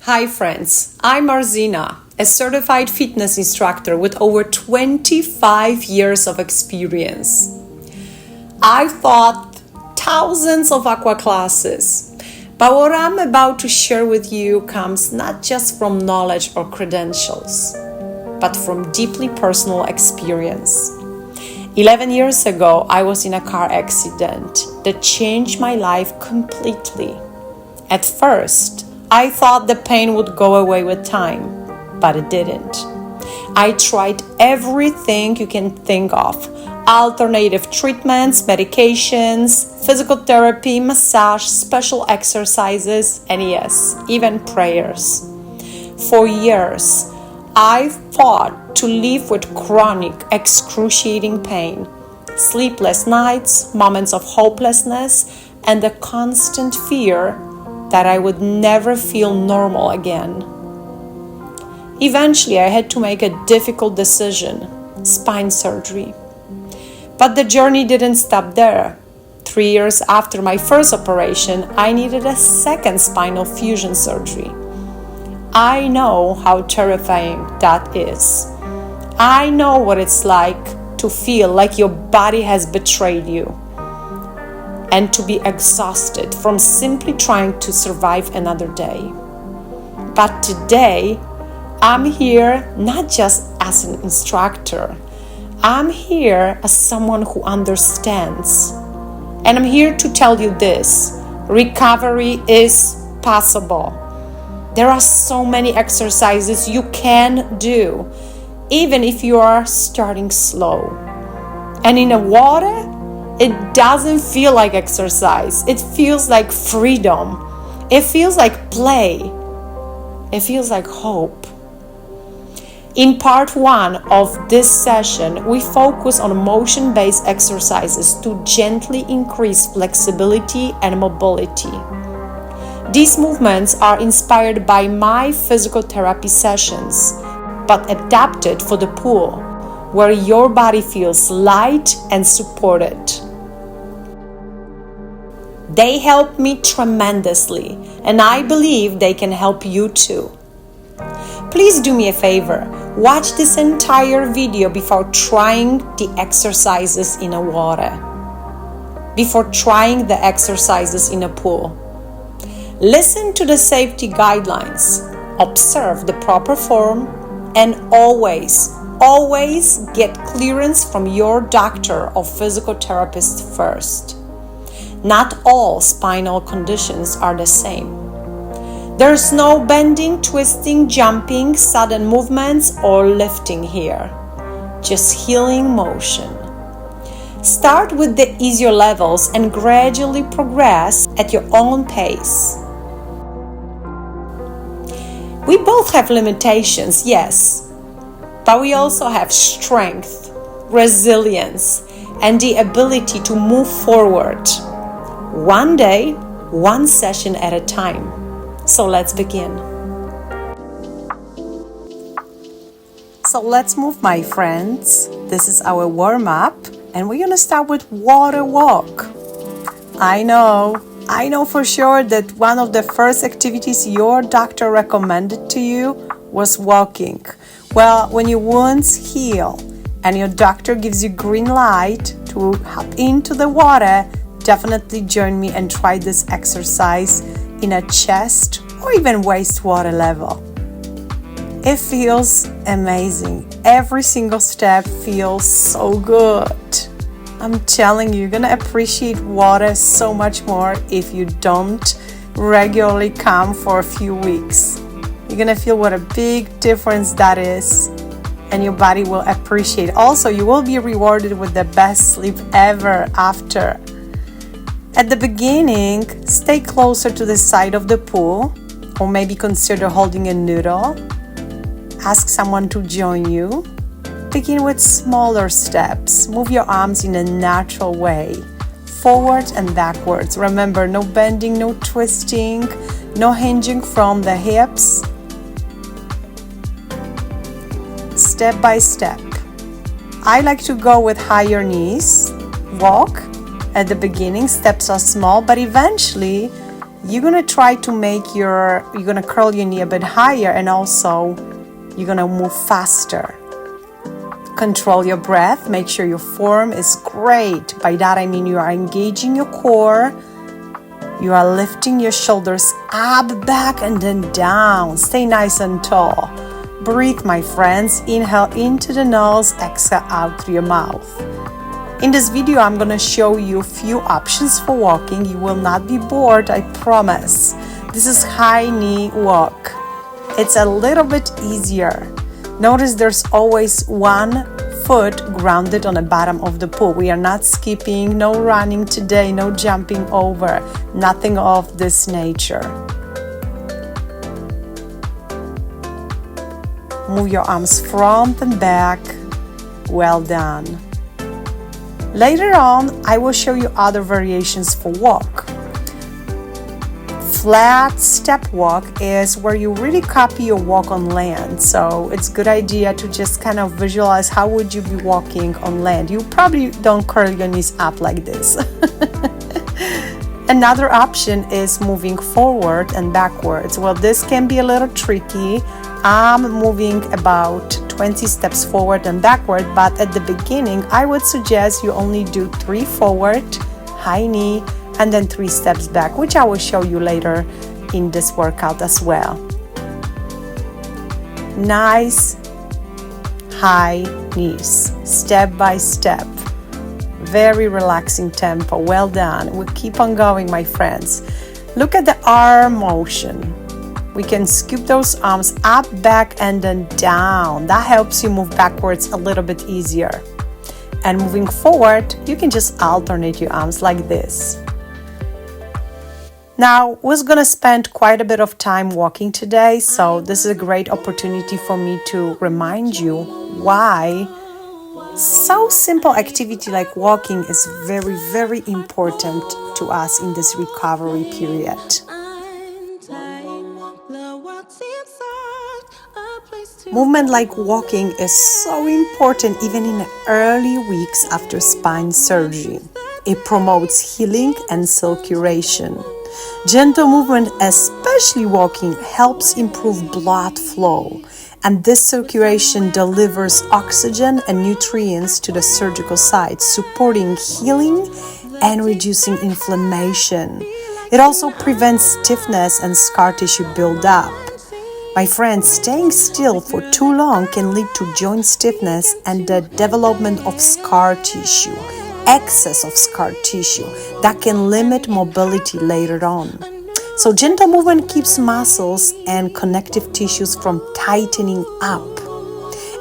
Hi friends, I'm Marzena, a certified fitness instructor with over 25 years of experience. I've taught thousands of AQUA classes, but what I'm about to share with you comes not just from knowledge or credentials, but from deeply personal experience. 11 years ago, I was in a car accident that changed my life completely. At first, I thought the pain would go away with time, but it didn't. I tried everything you can think of: alternative treatments, medications, physical therapy, massage, special exercises, and yes, even prayers. For years, I fought to live with chronic, excruciating pain, sleepless nights, moments of hopelessness, and the constant fear that I would never feel normal again. Eventually, I had to make a difficult decision: spine surgery. But the journey didn't stop there. 3 years after my first operation, I needed a second spinal fusion surgery. I know how terrifying that is. I know what it's like to feel like your body has betrayed you and to be exhausted from simply trying to survive another day. But today, I'm here not just as an instructor. I'm here as someone who understands. And I'm here to tell you this: recovery is possible. There are so many exercises you can do, even if you are starting slow. And in the water, it doesn't feel like exercise. It feels like freedom. It feels like play. It feels like hope. In part 1 of this session, we focus on motion-based exercises to gently increase flexibility and mobility. These movements are inspired by my physical therapy sessions, but adapted for the pool, where your body feels light and supported. They help me tremendously, and I believe they can help you too. Please do me a favor, watch this entire video before trying the exercises in the water, before trying the exercises in a pool. Listen to the safety guidelines, observe the proper form, and always get clearance from your doctor or physical therapist first. Not all spinal conditions are the same. There's no bending, twisting, jumping, sudden movements, or lifting here. Just healing motion. Start with the easier levels and gradually progress at your own pace. We both have limitations, yes, but we also have strength, resilience, and the ability to move forward. One day, one session at a time. So let's begin. So let's move, my friends. This is our warm-up, and we're gonna start with water walk. I know for sure that one of the first activities your doctor recommended to you was walking. Well, when your wounds heal and your doctor gives you green light to hop into the water, definitely join me and try this exercise in a chest or even waistwater level. It feels amazing. Every single step feels so good. I'm telling you, you're gonna appreciate water so much more if you don't regularly come for a few weeks. You're gonna feel what a big difference that is, and your body will appreciate. Also, you will be rewarded with the best sleep ever after. At the beginning, stay closer to the side of the pool, or maybe consider holding a noodle. Ask someone to join you. Begin with smaller steps. Move your arms in a natural way, forward and backwards. Remember, no bending, no twisting, no hinging from the hips. Step by step. I like to go with higher knees. Walk. At the beginning, steps are small, but eventually You're gonna try to you're gonna curl your knee a bit higher, and also you're gonna move faster. Control your breath, make sure your form is great. By that I mean you are engaging your core, you are lifting your shoulders up, back, and then down. Stay nice and tall. Breathe, my friends. Inhale into the nose, exhale out through your mouth. In this video, I'm gonna show you a few options for walking. You will not be bored, I promise. This is high knee walk. It's a little bit easier. Notice there's always one foot grounded on the bottom of the pool. We are not skipping, no running today, no jumping over, nothing of this nature. Move your arms front and back. Well done. Later on, I will show you other variations for walk. Flat step walk is where you really copy your walk on land. So it's a good idea to just kind of visualize how would you be walking on land. You probably don't curl your knees up like this. Another option is moving forward and backwards. Well, this can be a little tricky. I'm moving about 20 steps forward and backward, but at the beginning, I would suggest you only do 3 forward, high knee, and then 3 steps back, which I will show you later in this workout as well. Nice high knees, step by step. Very relaxing tempo. Well done. We'll keep on going, my friends. Look at the arm motion. We can scoop those arms up, back, and then down. That helps you move backwards a little bit easier. And moving forward, you can just alternate your arms like this. Now, we're gonna spend quite a bit of time walking today, so this is a great opportunity for me to remind you why so simple activity like walking is very, very important to us in this recovery period. Movement like walking is so important even in the early weeks after spine surgery. It promotes healing and circulation. Gentle movement, especially walking, helps improve blood flow, and this circulation delivers oxygen and nutrients to the surgical site, supporting healing and reducing inflammation. It also prevents stiffness and scar tissue buildup. My friends, staying still for too long can lead to joint stiffness and the development of scar tissue, excess of scar tissue that can limit mobility later on. So gentle movement keeps muscles and connective tissues from tightening up.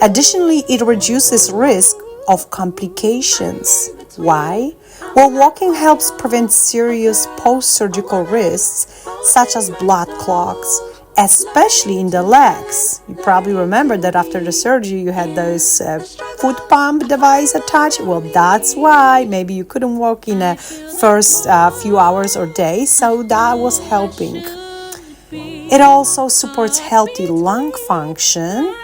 Additionally, it reduces risk of complications. Why? Well, walking helps prevent serious post-surgical risks such as blood clots, especially in the legs. You probably remember that after the surgery you had those foot pump device attached. Well, that's why maybe you couldn't walk in the first few hours or days, so that was helping. It also supports healthy lung function,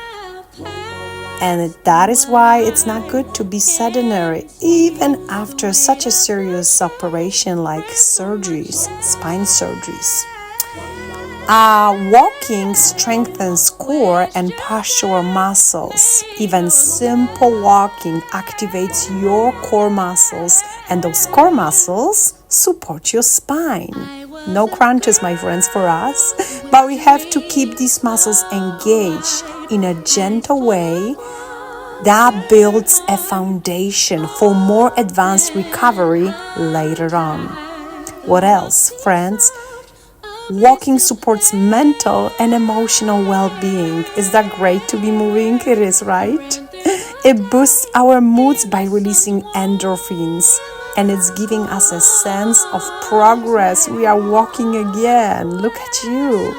and that is why it's not good to be sedentary even after such a serious operation like surgeries, spine surgeries. Walking strengthens core and postural muscles. Even simple walking activates your core muscles, and those core muscles support your spine. No crunches, my friends, for us, but we have to keep these muscles engaged in a gentle way that builds a foundation for more advanced recovery later on. What else, friends? Walking supports mental and emotional well-being. Is that great to be moving? It is, right? It boosts our moods by releasing endorphins, and it's giving us a sense of progress. We are walking again. Look at you.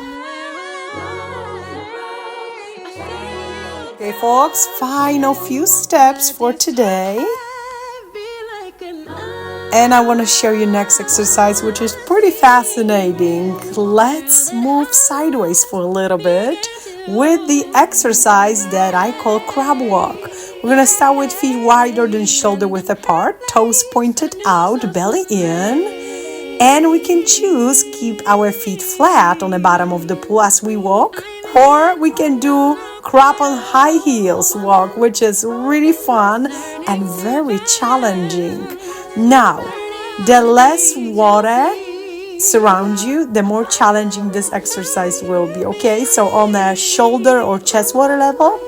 Okay, folks, final few steps for today. And I want to show you next exercise, which is pretty fascinating. Let's move sideways for a little bit with the exercise that I call crab walk. We're going to start with feet wider than shoulder width apart, toes pointed out, belly in. And we can choose keep our feet flat on the bottom of the pool as we walk, or we can do crab on high heels walk, which is really fun and very challenging. Now, the less water surrounds you, the more challenging this exercise will be, okay? So on the shoulder or chest water level,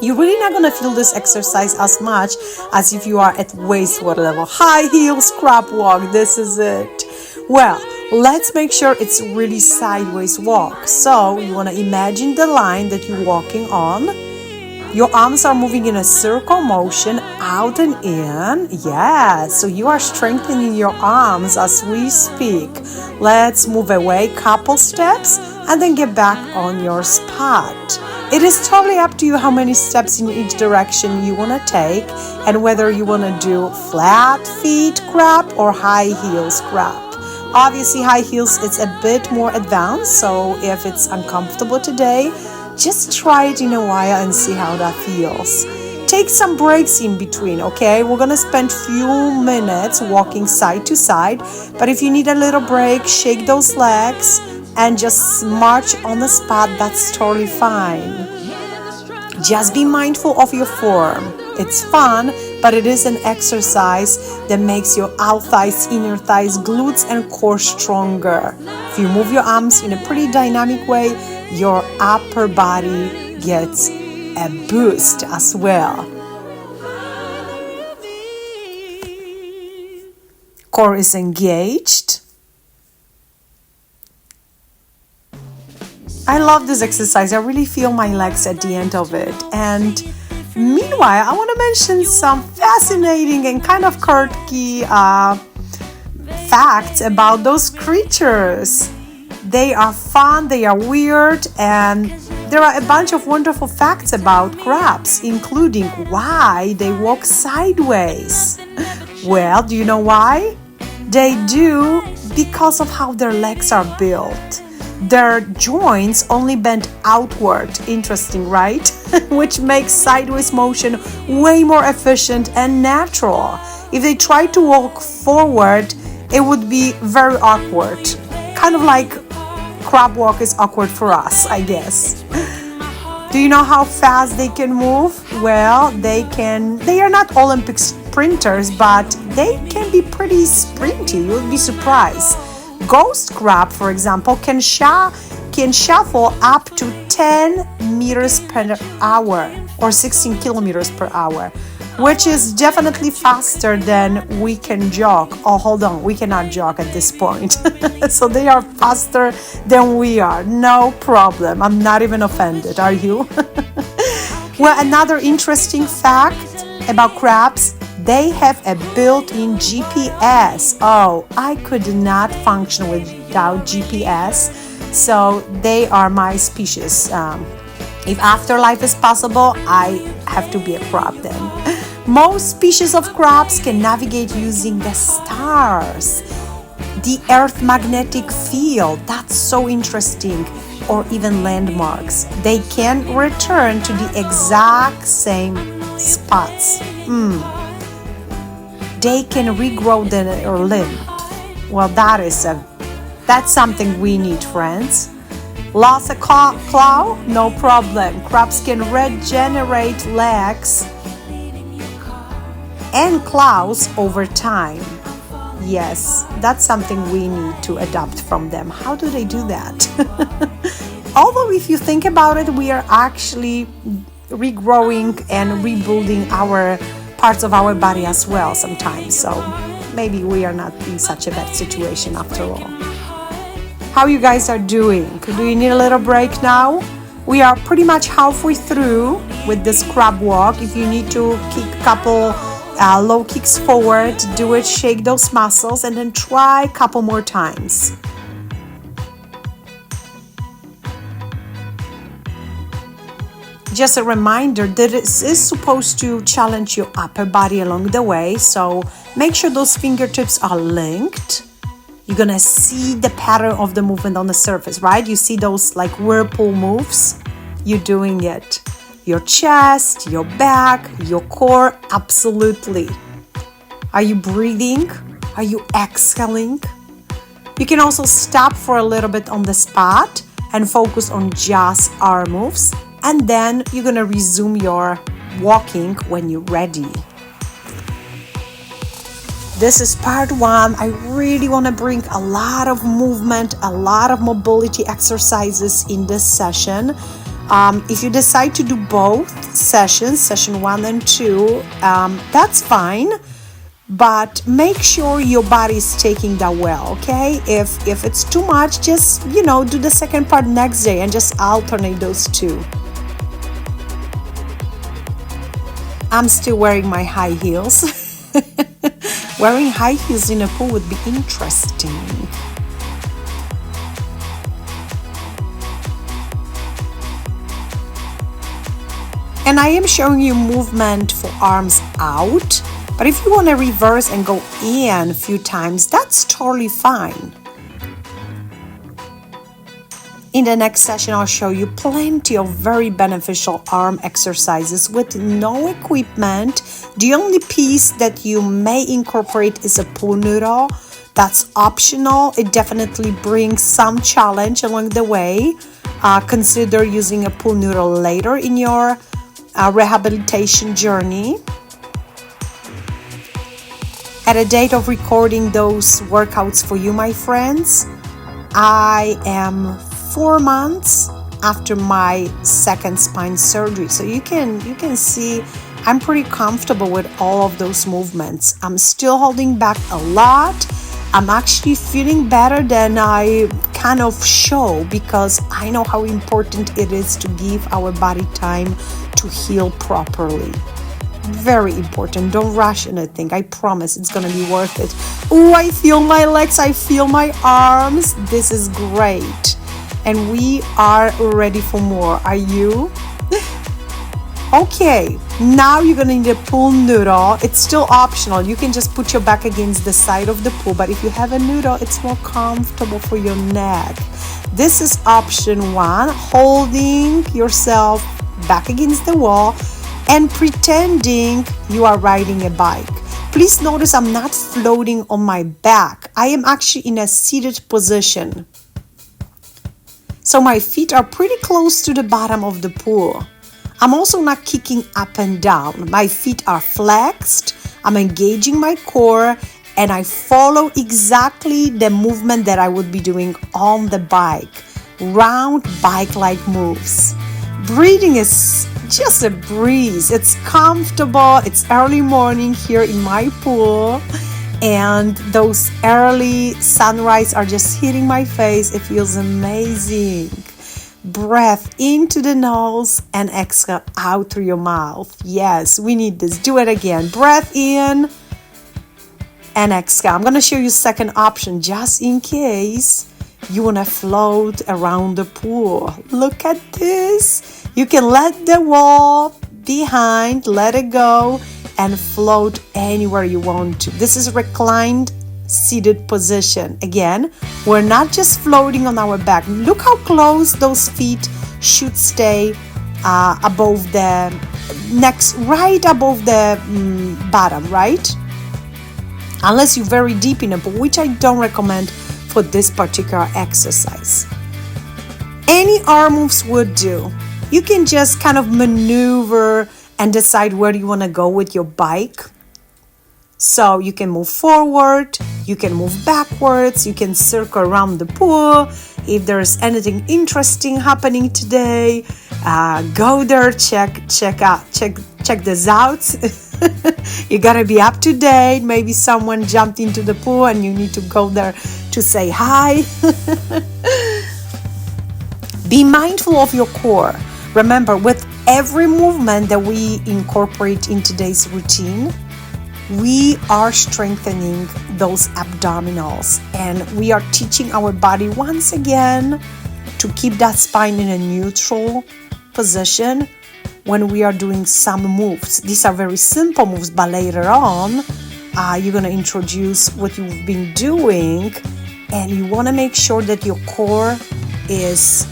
you're really not gonna feel this exercise as much as if you are at waist water level. High heels crab walk, this is it. Well, let's make sure it's really sideways walk. So you wanna imagine the line that you're walking on. Your arms are moving in a circle motion, out and in. Yeah, so you are strengthening your arms as we speak. Let's move away couple steps and then get back on your spot. It is totally up to you how many steps in each direction you want to take and whether you want to do flat feet crab or high heels crab. Obviously, high heels, it's a bit more advanced, so if it's uncomfortable today, just try it in a while and see how that feels. Take some breaks in between, okay? We're gonna spend few minutes walking side to side, but if you need a little break, shake those legs and just march on the spot. That's totally fine. Just be mindful of your form. It's fun, but it is an exercise that makes your out thighs, inner thighs, glutes, and core stronger. If you move your arms in a pretty dynamic way, your upper body gets a boost as well. Core is engaged. I love this exercise. I really feel my legs at the end of it. And meanwhile, I want to mention some fascinating and kind of quirky facts about those creatures. They are fun, they are weird, and there are a bunch of wonderful facts about crabs, including why they walk sideways. Well, do you know why? They do because of how their legs are built. Their joints only bend outward. Interesting, right? Which makes sideways motion way more efficient and natural. If they try to walk forward, it would be very awkward. Kind of like crab walk is awkward for us, I guess. Do you know how fast they can move? Well, they are not Olympic sprinters, but they can be pretty sprinty. You would be surprised. Ghost crab, for example, can shuffle up to 10 meters per hour or 16 kilometers per hour, which is definitely faster than we can jog. Oh, hold on, we cannot jog at this point. So they are faster than we are. No problem. I'm not even offended, are you? Well, another interesting fact about crabs, they have a built-in GPS. Oh, I could not function without GPS. So they are my species. If afterlife is possible, I have to be a crab then. Most species of crabs can navigate using the stars, the Earth magnetic field. That's so interesting. Or even landmarks. They can return to the exact same spots. They can regrow their limb. Well, that's something we need, friends. Lost a claw? No problem. Crabs can regenerate legs and claws over time. Yes, that's something we need to adopt from them. How do they do that? Although if you think about it, we are actually regrowing and rebuilding our parts of our body as well sometimes. So maybe we are not in such a bad situation after all. How you guys are doing? Do you need a little break now? We are pretty much halfway through with this crab walk. If you need to kick a couple low kicks forward, do it, shake those muscles, and then try a couple more times. Just a reminder that this is supposed to challenge your upper body along the way, so make sure those fingertips are linked. You're gonna see the pattern of the movement on the surface, right? You see those like whirlpool moves? You're doing it. Your chest, your back, your core, absolutely. Are you breathing? Are you exhaling? You can also stop for a little bit on the spot and focus on just arm moves. And then you're going to resume your walking when you're ready. This is part 1. I really want to bring a lot of movement, a lot of mobility exercises in this session. If you decide to do both sessions, session 1 and 2, that's fine. But make sure your body is taking that well, okay? If it's too much, just, do the second part next day and just alternate those two. I'm still wearing my high heels. Wearing high heels in a pool would be interesting. And I am showing you movement for arms out, but if you want to reverse and go in a few times, that's totally fine. In the next session, I'll show you plenty of very beneficial arm exercises with no equipment. The only piece that you may incorporate is a pool noodle. That's optional. It definitely brings some challenge along the way. Consider using a pool noodle later in your rehabilitation journey. At a date of recording those workouts for you, my friends, I am 4 months after my second spine surgery. So you can see I'm pretty comfortable with all of those movements. I'm still holding back a lot. I'm actually feeling better than I kind of show, because I know how important it is to give our body time to heal properly. Very important. Don't rush anything. I promise it's going to be worth it. Oh, I feel my legs. I feel my arms. This is great. And we are ready for more. Are you? Okay, now you're going to need a pool noodle. It's still optional. You can just put your back against the side of the pool, but if you have a noodle, it's more comfortable for your neck. This is option 1, holding yourself back against the wall and pretending you are riding a bike. Please notice I'm not floating on my back. I am actually in a seated position. So my feet are pretty close to the bottom of the pool. I'm also not kicking up and down. My feet are flexed. I'm engaging my core, and I follow exactly the movement that I would be doing on the bike. Round bike-like moves. Breathing is just a breeze. It's comfortable. It's early morning here in my pool, and those early sunrise are just hitting my face. It feels amazing. Breath into the nose and exhale out through your mouth. Yes, we need this. Do it again. Breath in and exhale. I'm going to show you second option just in case you want to float around the pool. Look at this. You can let the wall behind, let it go, and float anywhere you want to. This is reclined seated position. Again, we're not just floating on our back. Look how close those feet should stay above the next, right above the bottom, right? Unless you're very deep in a pool, which I don't recommend for this particular exercise. Any arm moves would do. You can just kind of maneuver and decide where you want to go with your bike. So you can move forward, you can move backwards, you can circle around the pool. If there's anything interesting happening today, go there, check this out. You gotta be up to date. Maybe someone jumped into the pool and you need to go there to say hi. Be mindful of your core. Remember, with every movement that we incorporate in today's routine, we are strengthening those abdominals, and we are teaching our body once again to keep that spine in a neutral position when we are doing some moves. These are very simple moves, but later on, you're going to introduce what you've been doing, and you want to make sure that your core is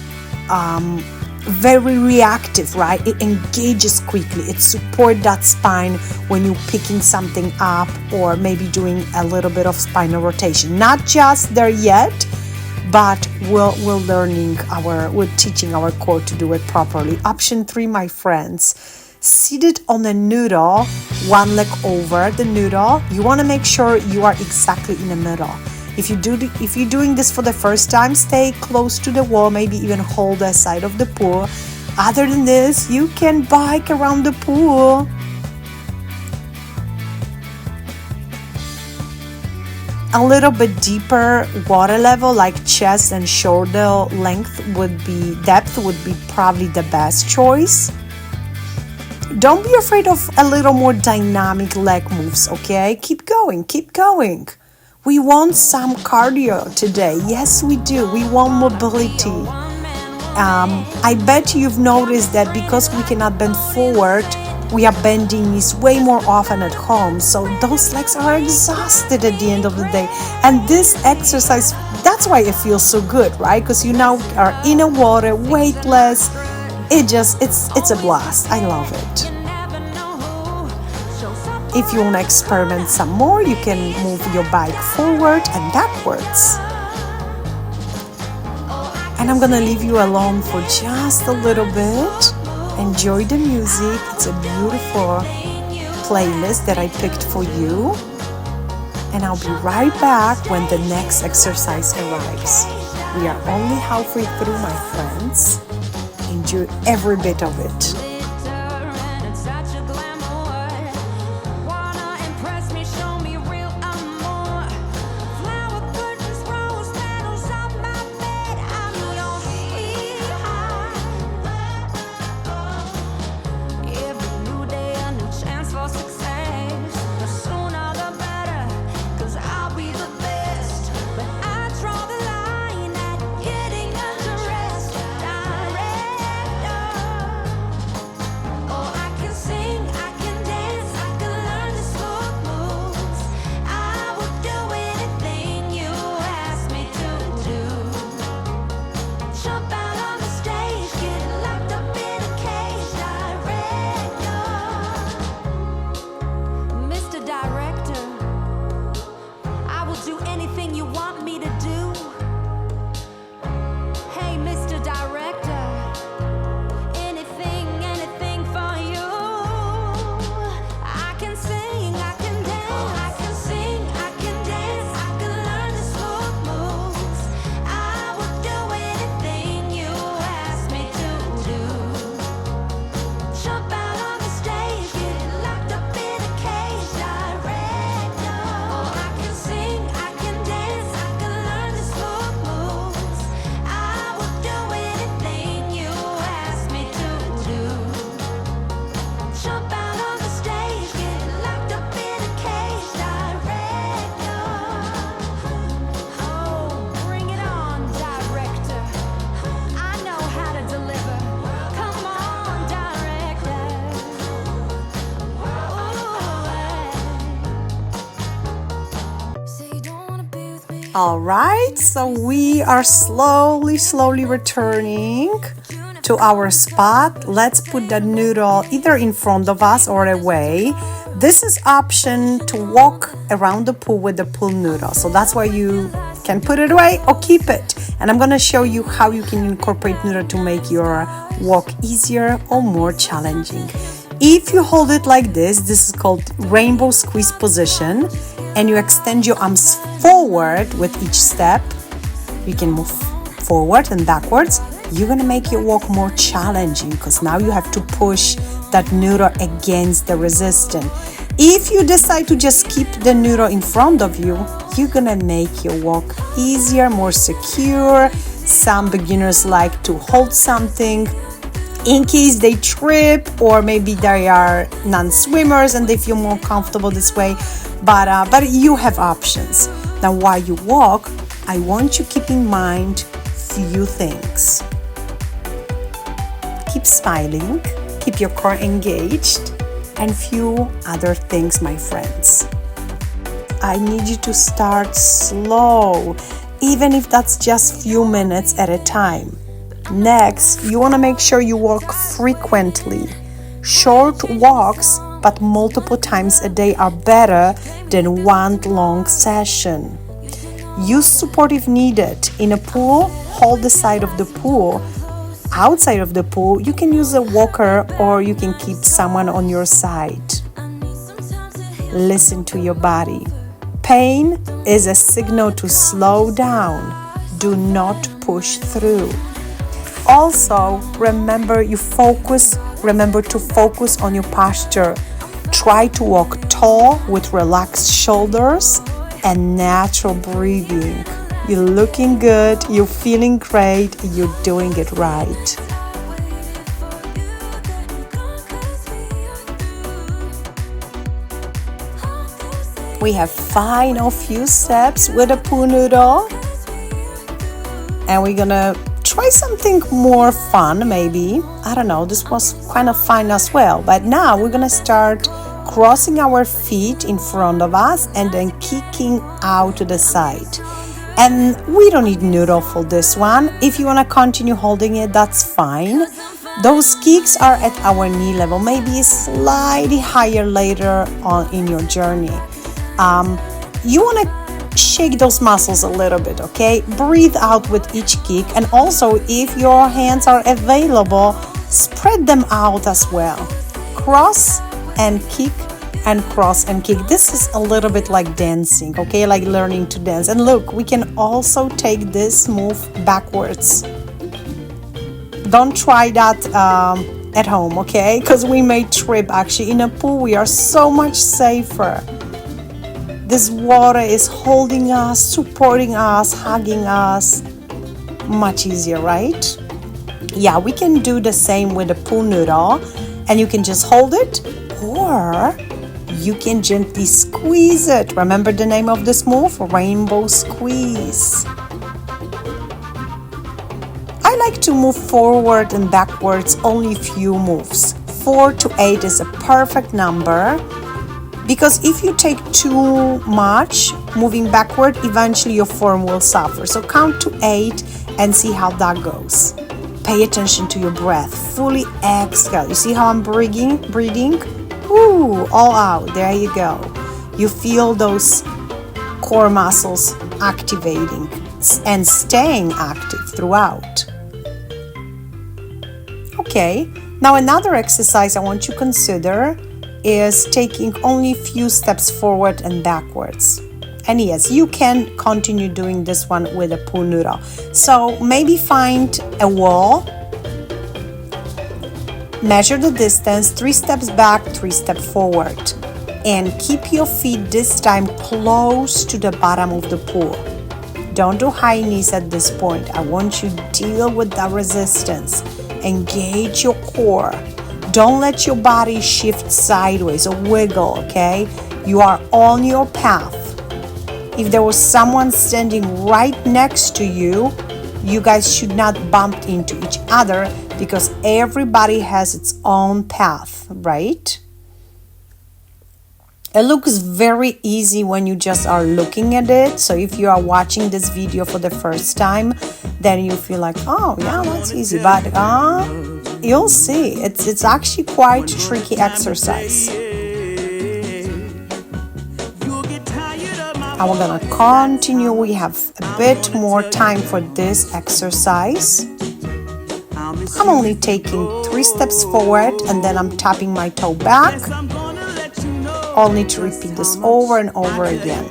very reactive, right? It engages quickly. It supports that spine when you're picking something up or maybe doing a little bit of spinal rotation. Not just there yet, but we're teaching our core to do it properly. Option 3, my friends, seated on a noodle, one leg over the noodle. You want to make sure you are exactly in the middle. If you're doing this for the first time, stay close to the wall, maybe even hold the side of the pool. Other than this, you can bike around the pool. A little bit deeper water level, like chest and shoulder depth would be probably the best choice. Don't be afraid of a little more dynamic leg moves, okay? Keep going, keep going. We want some cardio today. Yes, we do. We want mobility. I bet you've noticed that because we cannot bend forward, we are bending knees way more often at home. So those legs are exhausted at the end of the day. And this exercise, that's why it feels so good, right? Because you now are in the water, weightless. It's a blast. I love it. If you want to experiment some more, you can move your bike forward and backwards. And I'm gonna leave you alone for just a little bit. Enjoy the music. It's a beautiful playlist that I picked for you. And I'll be right back when the next exercise arrives. We are only halfway through, my friends. Enjoy every bit of it. All right, so we are slowly returning to our spot. Let's put the noodle either in front of us or away. This is option to walk around the pool with the pool noodle. So that's why you can put it away or keep it. And I'm gonna show you how you can incorporate noodle to make your walk easier or more challenging. If you hold it like this is called rainbow squeeze position, and you extend your arms forward with each step. You can move forward and backwards. You're gonna make your walk more challenging because now you have to push that noodle against the resistance. If you decide to just keep the noodle in front of you, you're gonna make your walk easier, more secure. Some beginners like to hold something in case they trip, or maybe they are non-swimmers and they feel more comfortable this way, but you have options. Now while you walk, I want you to keep in mind few things. Keep smiling, keep your core engaged, and few other things, my friends. I need you to start slow, even if that's just few minutes at a time. Next, you want to make sure you walk frequently. Short walks, but multiple times a day are better than one long session. Use support if needed. In a pool, hold the side of the pool. Outside of the pool, you can use a walker or you can keep someone on your side. Listen to your body. Pain is a signal to slow down. Do not push through. Also, remember to focus on your posture. Try to walk tall with relaxed shoulders and natural breathing. You're looking good, you're feeling great, you're doing it right. We have final few steps with a pool noodle. And we're gonna try something more fun, maybe. I don't know, this was kind of fun as well. But now we're gonna start crossing our feet in front of us and then kicking out to the side. And we don't need noodle for this one. If you wanna continue holding it, that's fine. Those kicks are at our knee level, maybe slightly higher later on in your journey. You wanna shake those muscles a little bit, okay? Breathe out with each kick, and also if your hands are available, spread them out as well. Cross and kick and cross and kick. This is a little bit like dancing, okay? Like learning to dance. And look, we can also take this move backwards. Don't try that at home, okay? Because we may trip. Actually, in a pool, we are so much safer. This water is holding us, supporting us, hugging us. Much easier, right? Yeah, we can do the same with the pool noodle. And you can just hold it, or you can gently squeeze it. Remember the name of this move? Rainbow squeeze. I like to move forward and backwards only few moves. 4 to 8 is a perfect number. Because if you take too much moving backward, eventually your form will suffer. So count to 8 and see how that goes. Pay attention to your breath. Fully exhale. You see how I'm breathing? Ooh, all out. There you go. You feel those core muscles activating and staying active throughout. Okay, now another exercise I want you to consider is taking only a few steps forward and backwards. And yes, you can continue doing this one with a pool noodle. So maybe find a wall, measure the distance, 3 steps back, 3 steps forward, and keep your feet this time close to the bottom of the pool. Don't do high knees at this point. I want you to deal with that resistance. Engage your core. Don't let your body shift sideways or wiggle, okay? You are on your path. If there was someone standing right next to you, you guys should not bump into each other because everybody has its own path, right? It looks very easy when you just are looking at it. So if you are watching this video for the first time, then you feel like, oh yeah, that's easy. But you'll see, it's actually quite tricky exercise. And we're gonna continue. We have a bit more time for this exercise. I'm only taking 3 steps forward and then I'm tapping my toe back. I'll need to repeat this over and over again.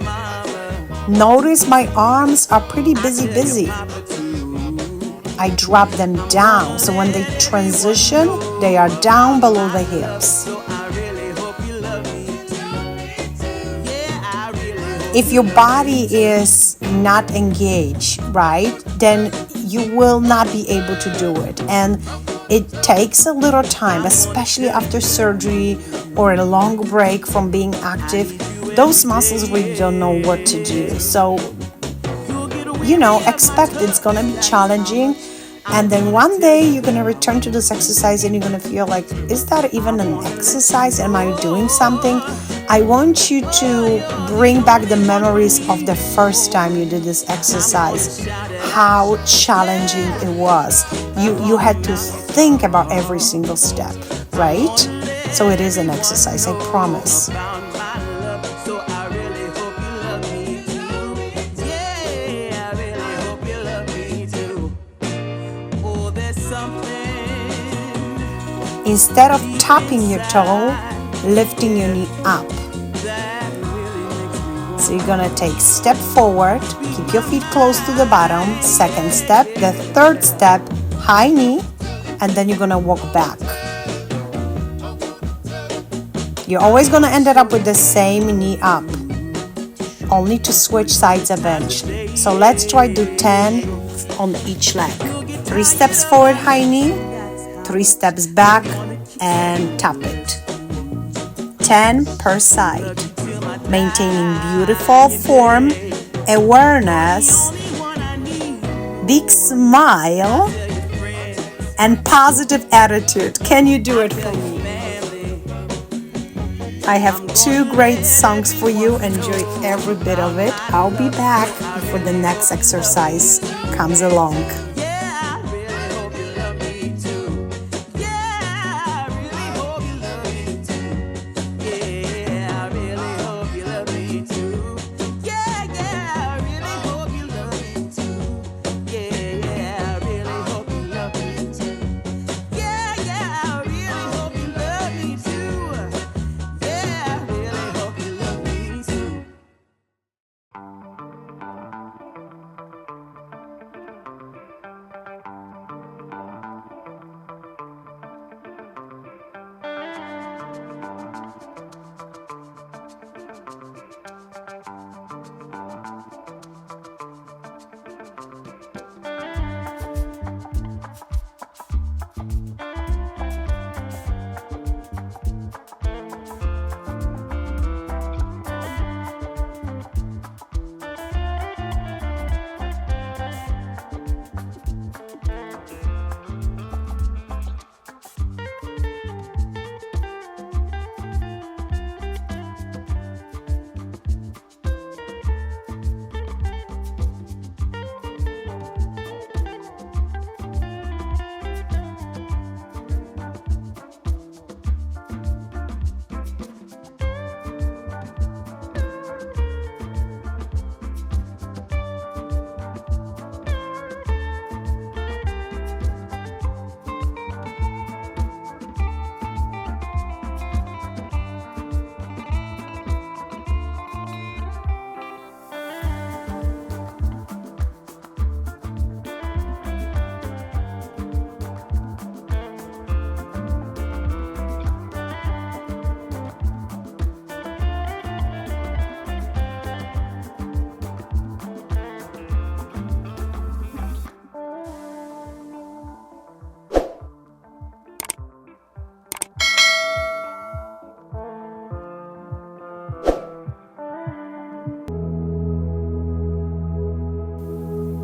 Notice my arms are pretty busy. I drop them down, so when they transition, they are down below the hips. If your body is not engaged, right, then you will not be able to do it. And it takes a little time, especially after surgery or a long break from being active. Those muscles really don't know what to do. So, expect it's gonna be challenging. And then one day you're gonna return to this exercise and you're gonna feel like, is that even an exercise? Am I doing something? I want you to bring back the memories of the first time you did this exercise. how challenging it was. You had to think about every single step, right? So it is an exercise, I promise. Instead of tapping your toe, lifting your knee up. So you're gonna take step forward, keep your feet close to the bottom, second step, the third step, high knee, and then you're gonna walk back. You're always gonna end up with the same knee up, only to switch sides eventually. So let's try to do 10 on each leg. 3 steps forward, high knee, 3 steps back, and tap it. 10 per side. Maintaining beautiful form, awareness, big smile, and positive attitude. Can you do it for me? I have 2 great songs for you. Enjoy every bit of it. I'll be back before the next exercise comes along.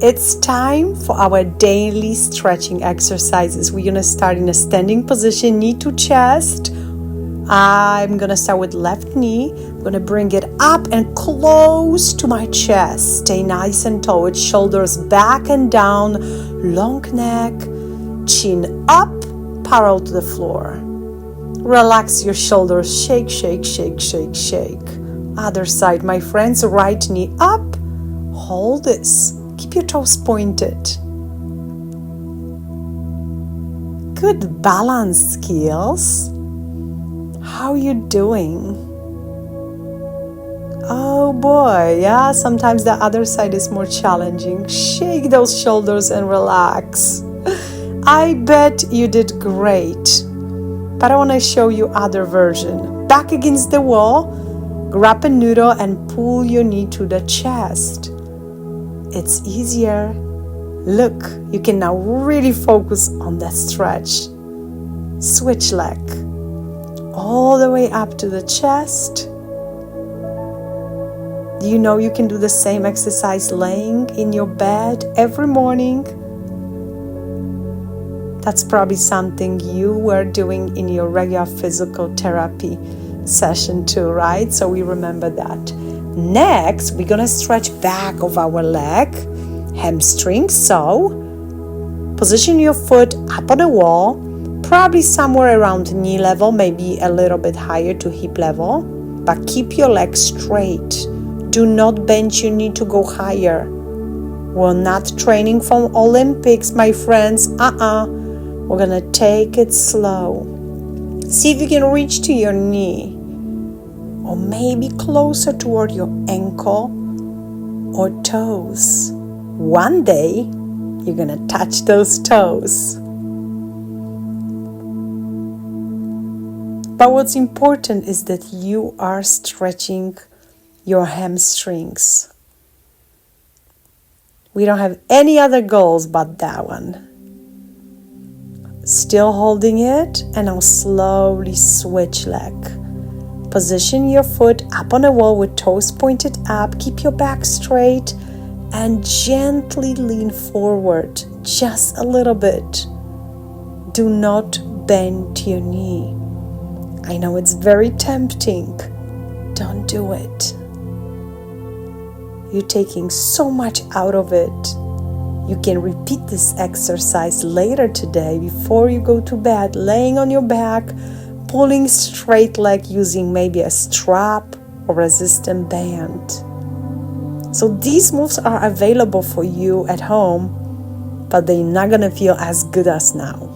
It's time for our daily stretching exercises. We're gonna start in a standing position, knee to chest. I'm gonna start with left knee. I'm gonna bring it up and close to my chest. Stay nice and tall with shoulders back and down, long neck, chin up, parallel to the floor. Relax your shoulders, shake, shake, shake, shake, shake. Other side, my friends, right knee up. Hold this. Keep your toes pointed. Good balance skills. How are you doing? Oh boy, yeah, sometimes the other side is more challenging. Shake those shoulders and relax. I bet you did great. But I want to show you other version. Back against the wall, grab a noodle and pull your knee to the chest. It's easier. Look, you can now really focus on that stretch. Switch leg. All the way up to the chest. Do you know you can do the same exercise laying in your bed every morning? That's probably something you were doing in your regular physical therapy session too, right? So we remember that. Next, we're gonna stretch back of our leg, hamstrings. So position your foot up on the wall, probably somewhere around knee level, maybe a little bit higher to hip level, but keep your legs straight. Do not bend your knee to go higher. We're not training for Olympics, my friends. We're gonna take it slow. See if you can reach to your knee, or maybe closer toward your ankle or toes. One day, you're gonna touch those toes. But what's important is that you are stretching your hamstrings. We don't have any other goals but that one. Still holding it, and now slowly switch leg. Position your foot up on the wall with toes pointed up. Keep your back straight and gently lean forward just a little bit. Do not bend your knee. I know it's very tempting. Don't do it. You're taking so much out of it. You can repeat this exercise later today before you go to bed, laying on your back, pulling straight leg using maybe a strap or resistant band. So these moves are available for you at home, but they're not gonna feel as good as now.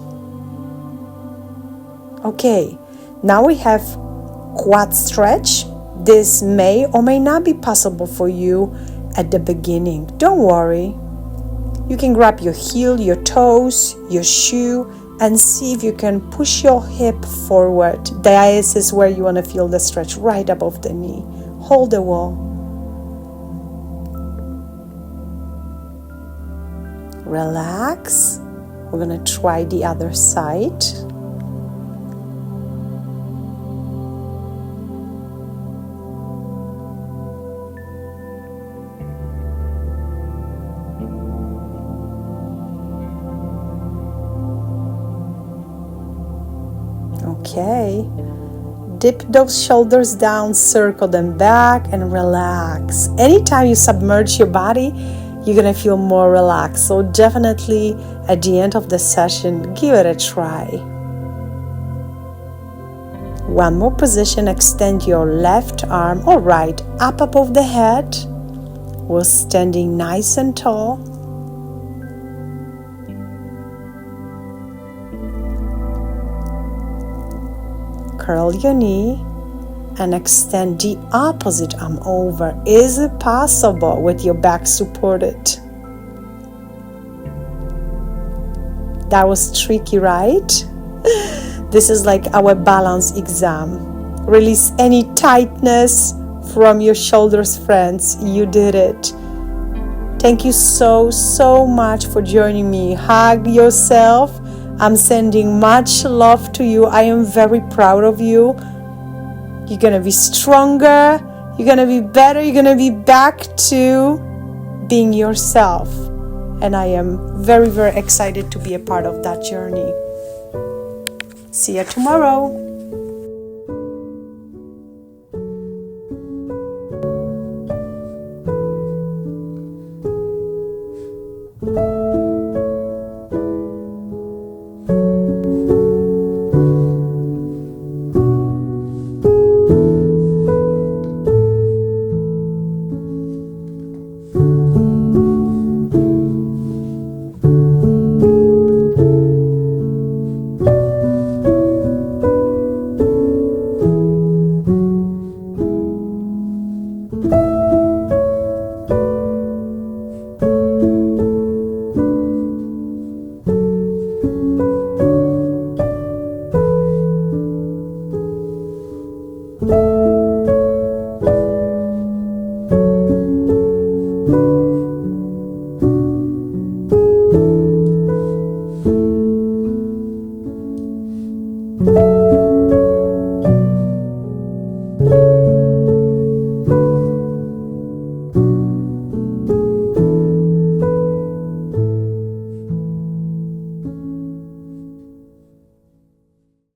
Okay, now we have quad stretch. This may or may not be possible for you at the beginning. Don't worry. You can grab your heel, your toes, your shoe, and see if you can push your hip forward. This is where you want to feel the stretch right above the knee. Hold the wall. Relax. We're going to try the other side. Okay, dip those shoulders down, circle them back, and relax. Anytime you submerge your body, you're gonna feel more relaxed. So definitely at the end of the session, give it a try. One more position, extend your left arm or right up above the head. We're standing nice and tall. Curl your knee and extend the opposite arm over. Is it possible with your back supported? That was tricky, right? This is like our balance exam. Release any tightness from your shoulders, friends. You did it. Thank you so much for joining me. Hug yourself. I'm sending much love to you. I am very proud of you. You're going to be stronger. You're going to be better. You're going to be back to being yourself. And I am very excited to be a part of that journey. See you tomorrow. you.